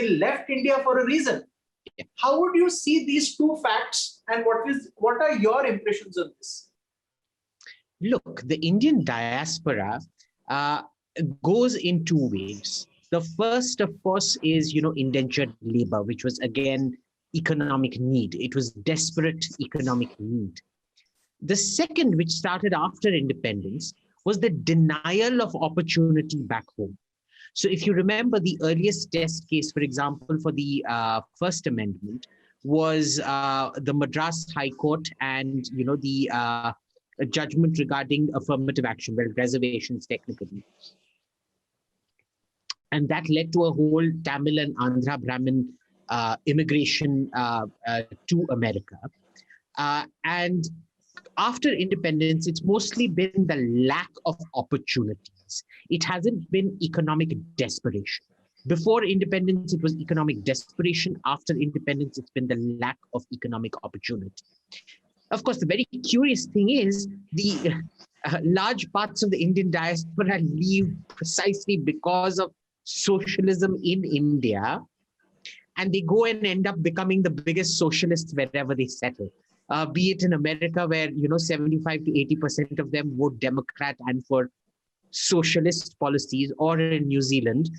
They left India for a reason. Yeah. How would you see these two facts, and what are your impressions on this? Look, the Indian diaspora goes in two waves. The first, of course, is, indentured labor, which was again economic need. It was desperate economic need. The second, which started after independence, was the denial of opportunity back home. So if you remember, the earliest test case, for example, for the First Amendment was the Madras High Court and, the judgment regarding affirmative action, well, reservations technically. And that led to a whole Tamil and Andhra Brahmin immigration to America. And after independence, it's mostly been the lack of opportunities. It hasn't been economic desperation. Before independence, it was economic desperation. After independence, it's been the lack of economic opportunity. Of course, the very curious thing is the large parts of the Indian diaspora leave precisely because of socialism in India, and they go and end up becoming the biggest socialists wherever they settle. Be it in America, where 75 to 80% of them vote Democrat and for socialist policies, or in New Zealand,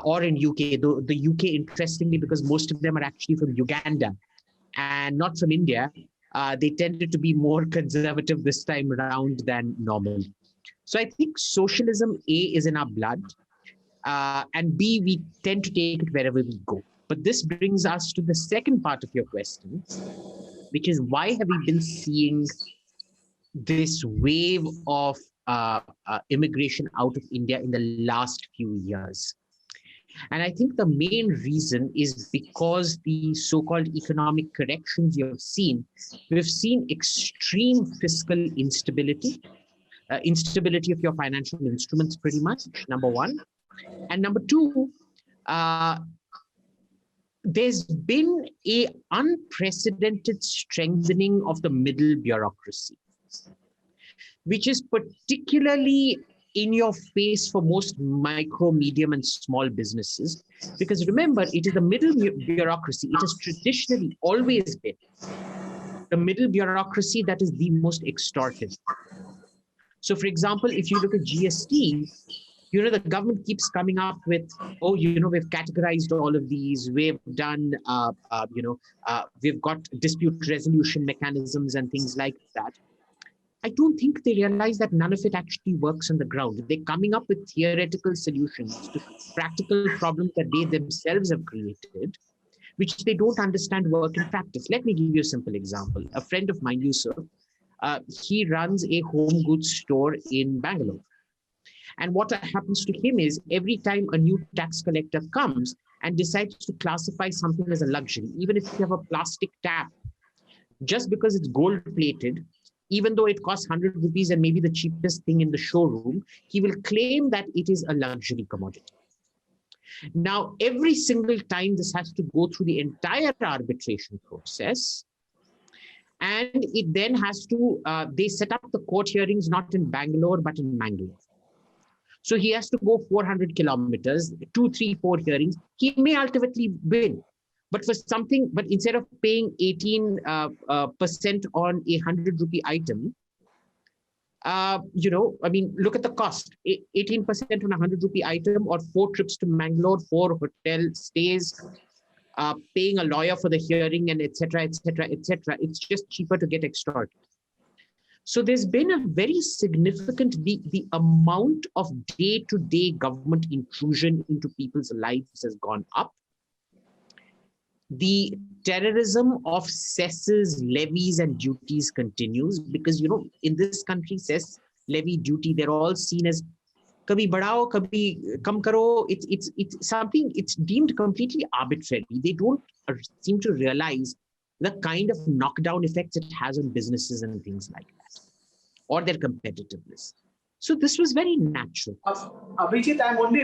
or in UK. The UK, interestingly, because most of them are actually from Uganda and not from India, they tended to be more conservative this time around than normal. So I think socialism, A, is in our blood, and B, we tend to take it wherever we go. But this brings us to the second part of your question, which is, why have we been seeing this wave of immigration out of India in the last few years? And I think the main reason is because the so-called economic corrections we've seen extreme fiscal instability, instability of your financial instruments, pretty much, number one. And number two, there's been an unprecedented strengthening of the middle bureaucracy, which is particularly in your face for most micro, medium, and small businesses. Because remember, it is the middle bureaucracy. It has traditionally always been the middle bureaucracy that is the most extortive. So, for example, if you look at GST, the government keeps coming up with, we've categorized all of these, we've done, we've got dispute resolution mechanisms and things like that. I don't think they realize that none of it actually works on the ground. They're coming up with theoretical solutions to practical problems that they themselves have created, which they don't understand work in practice. Let me give you a simple example. A friend of mine, Yusuf, he runs a home goods store in Bangalore. And what happens to him is, every time a new tax collector comes and decides to classify something as a luxury, even if you have a plastic tap, just because it's gold plated, even though it costs 100 rupees and maybe the cheapest thing in the showroom, he will claim that it is a luxury commodity. Now, every single time this has to go through the entire arbitration process, and it then has to, they set up the court hearings not in Bangalore, but in Mangalore. So he has to go 400 kilometers, 2, 3, 4 hearings. He may ultimately win. But instead of paying 18% on a 100 rupee item, look at the cost. 18% on a 100 rupee item, or 4 trips to Mangalore, 4 hotel stays, paying a lawyer for the hearing, and etc., etc., etc. It's just cheaper to get extorted. So there's been a very significant, the amount of day-to-day government intrusion into people's lives has gone up. The terrorism of cesses, levies, and duties continues, because, in this country, cess, levy, duty, they're all seen as kabhi badhao, kabhi kam karo. It's something, it's deemed completely arbitrary. They don't seem to realize the kind of knockdown effects it has on businesses and things like that, or their competitiveness. So this was very natural. Abhijit, I'm only